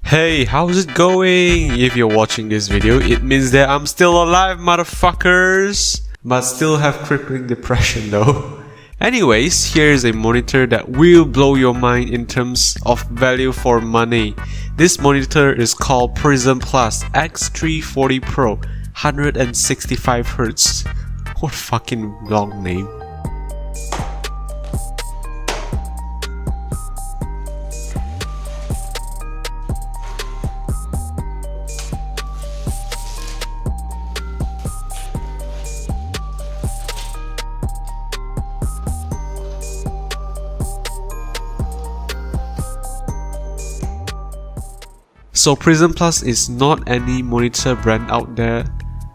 Hey, how's it going? If you're watching this video, it means that I'm still alive, motherfuckers! But still have crippling depression though. Anyways, here's a monitor that will blow your mind in terms of value for money. This monitor is called Prism X340 Pro, 165Hz. What a fucking long name. So Prism Plus is not any monitor brand out there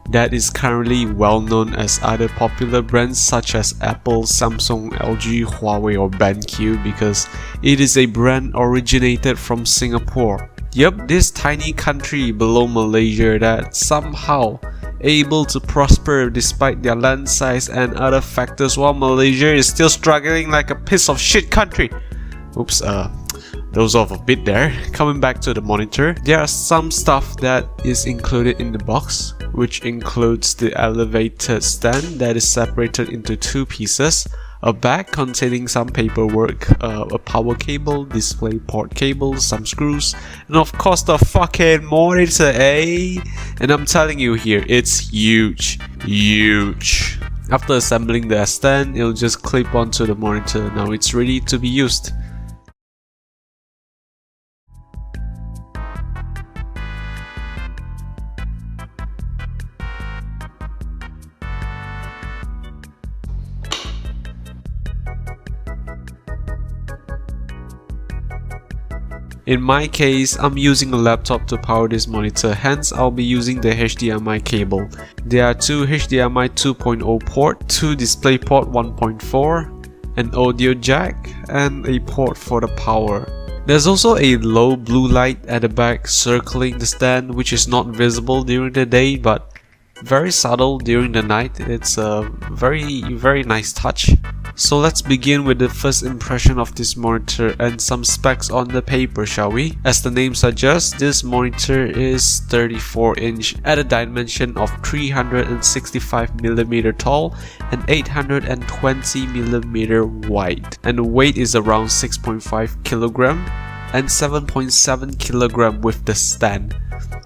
that is currently well known as other popular brands such as Apple, Samsung, LG, Huawei or BenQ, because it is a brand originated from Singapore. Yup, this tiny country below Malaysia that somehow able to prosper despite their land size and other factors, while Malaysia is still struggling like a piece of shit country. Oops, those off a bit there. Coming back to the monitor, there are some stuff that is included in the box, which includes the elevated stand that is separated into two pieces, a bag containing some paperwork, a power cable, display port cable, some screws, and of course the fucking monitor, eh? And I'm telling you here, it's huge. After assembling the stand, it'll just clip onto the monitor. Now it's ready to be used. In my case, I'm using a laptop to power this monitor, hence I'll be using the HDMI cable. There are two HDMI 2.0 port, two DisplayPort 1.4, an audio jack, and a port for the power. There's also a low blue light at the back circling the stand, which is not visible during the day but very subtle during the night. It's a very nice touch. So let's begin with the first impression of this monitor and some specs on the paper, shall we? As the name suggests, this monitor is 34-inch at a dimension of 365mm tall and 820mm wide, and the weight is around 6.5 kg and 7.7 kg with the stand,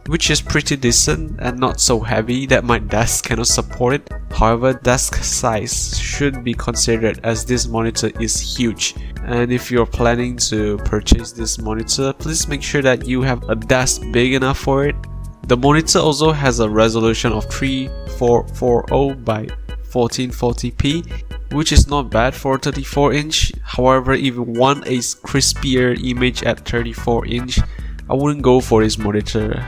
which is pretty decent and not so heavy that my desk cannot support it. However, desk size should be considered as this monitor is huge, and if you're planning to purchase this monitor, please make sure that you have a desk big enough for it. The monitor also has a resolution of 3440 by 1440p, which is not bad for 34-inch. However, if you want a crispier image at 34-inch, I wouldn't go for this monitor,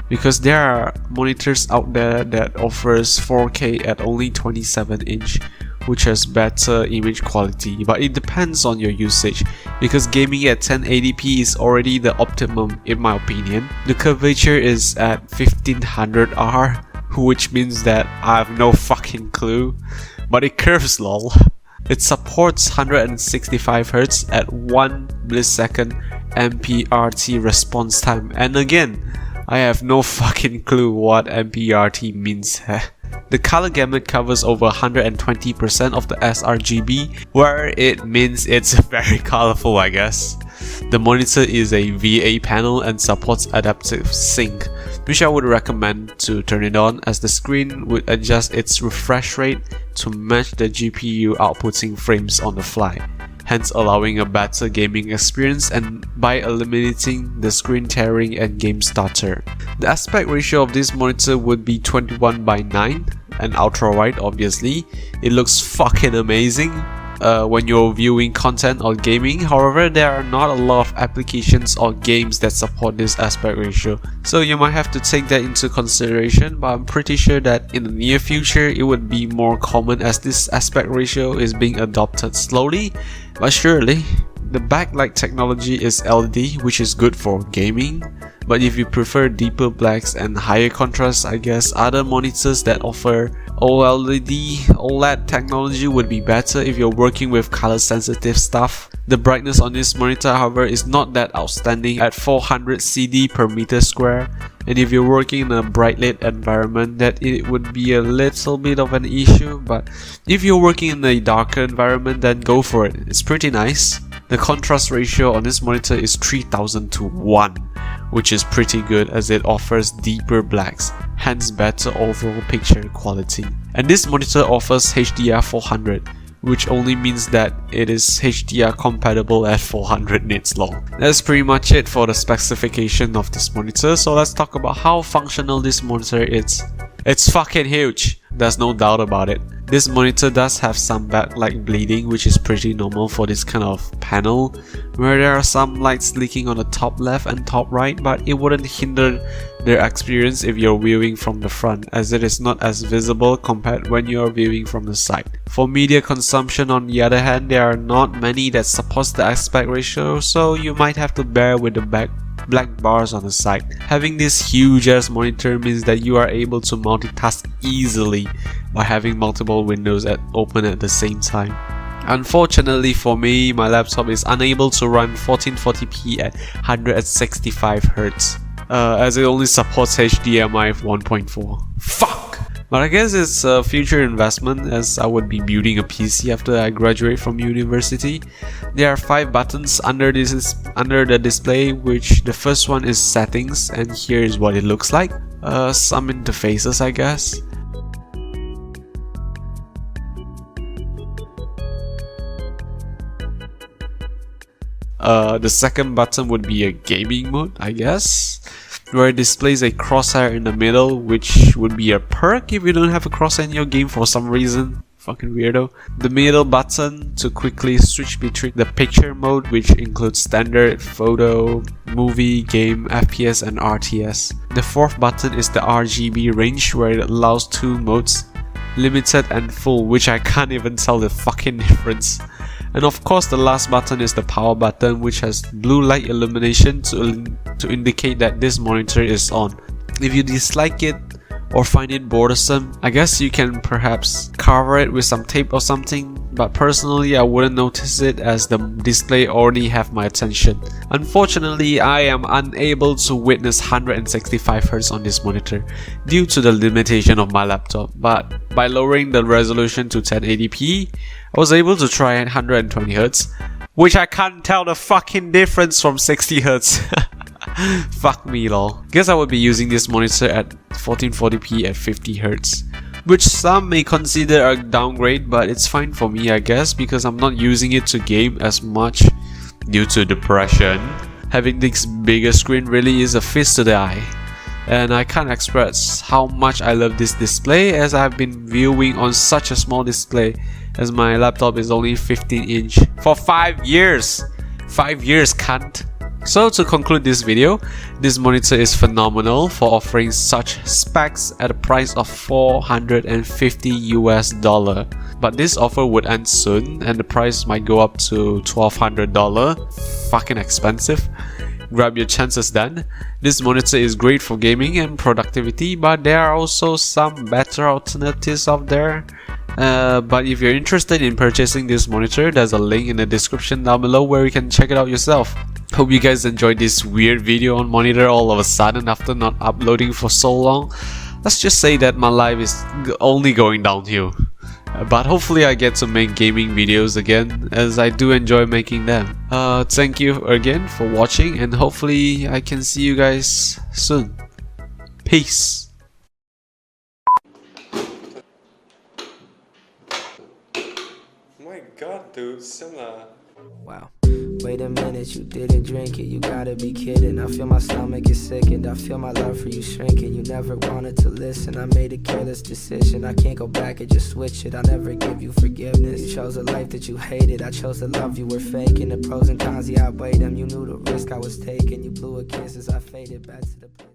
because there are monitors out there that offers 4K at only 27-inch, which has better image quality, but it depends on your usage, because gaming at 1080p is already the optimum in my opinion. The curvature is at 1500R, which means that I have no fucking clue, but it curves lol. It supports 165Hz at 1 millisecond MPRT response time, and again, I have no fucking clue what MPRT means. The color gamut covers over 120% of the sRGB, where it means it's very colorful, I guess. The monitor is a VA panel and supports adaptive sync, which I would recommend to turn it on, as the screen would adjust its refresh rate to match the GPU outputting frames on the fly, hence allowing a better gaming experience and by eliminating the screen tearing and game stutter. The aspect ratio of this monitor would be 21:9 and ultra wide obviously. It looks fucking amazing when you're viewing content or gaming. However, there are not a lot of applications or games that support this aspect ratio, so you might have to take that into consideration, but I'm pretty sure that in the near future it would be more common, as this aspect ratio is being adopted slowly but surely. The backlight technology is LED, which is good for gaming, but if you prefer deeper blacks and higher contrast, I guess other monitors that offer OLED technology would be better if you're working with color sensitive stuff. The brightness on this monitor, however, is not that outstanding at 400 CD per meter square, and if you're working in a bright lit environment, that it would be a little bit of an issue, but if you're working in a darker environment, then go for it. It's pretty nice. The contrast ratio on this monitor is 3000 to 1, which is pretty good as it offers deeper blacks, hence better overall picture quality. And this monitor offers HDR400, which only means that it is HDR compatible at 400 nits long. That's pretty much it for the specification of this monitor, so let's talk about how functional this monitor is. It's fucking huge, there's no doubt about it. This monitor does have some backlight bleeding, which is pretty normal for this kind of panel, where there are some lights leaking on the top left and top right, but it wouldn't hinder their experience if you're viewing from the front, as it is not as visible compared when you are viewing from the side. For media consumption, on the other hand, there are not many that supports the aspect ratio, so you might have to bear with the black bars on the side. Having this huge ass monitor means that you are able to multitask easily by having multiple windows open at the same time. Unfortunately for me, my laptop is unable to run 1440p at 165Hz, as it only supports HDMI 1.4. Fuck! But I guess it's a future investment, as I would be building a PC after I graduate from university. There are 5 buttons under the display, which the first one is settings, and here is what it looks like. Some interfaces, I guess. The second button would be a gaming mode, I guess, where it displays a crosshair in the middle, which would be a perk if you don't have a crosshair in your game for some reason. Fucking weirdo. The middle button to quickly switch between the picture mode, which includes standard, photo, movie, game, FPS and RTS. The fourth button is the RGB range, where it allows 2 modes, limited and full, which I can't even tell the fucking difference. And of course, the last button is the power button, which has blue light illumination to indicate that this monitor is on. If you dislike it or find it bothersome, I guess you can perhaps cover it with some tape or something, but personally I wouldn't notice it as the display already have my attention. Unfortunately, I am unable to witness 165Hz on this monitor due to the limitation of my laptop, but by lowering the resolution to 1080p, I was able to try at 120Hz, which I can't tell the fucking difference from 60Hz. Fuck me lol. Guess I would be using this monitor at 1440p at 50Hz, which some may consider a downgrade, but it's fine for me I guess, because I'm not using it to game as much due to depression. Having this bigger screen really is a feast to the eye, and I can't express how much I love this display, as I've been viewing on such a small display, as my laptop is only 15-inch for 5 years. 5 years, cunt. So to conclude this video, this monitor is phenomenal for offering such specs at a price of $450 US. But this offer would end soon and the price might go up to $1,200. Fucking expensive. Grab your chances then. This monitor is great for gaming and productivity, but there are also some better alternatives out there. But if you're interested in purchasing this monitor, there's a link in the description down below where you can check it out yourself. Hope you guys enjoyed this weird video on monitor all of a sudden after not uploading for so long. Let's just say that my life is only going downhill. But hopefully I get to make gaming videos again, as I do enjoy making them. Thank you again for watching, and hopefully I can see you guys soon. Peace. My god, dude, Silla. Wow. Wait a minute, you didn't drink it, you gotta be kidding. I feel my stomach is sickened, I feel my love for you shrinking. You never wanted to listen, I made a careless decision. I can't go back and just switch it, I'll never give you forgiveness. You chose a life that you hated, I chose the love you were faking. The pros and cons, yeah, I weighed them, you knew the risk I was taking. You blew a kiss as I faded back to the place.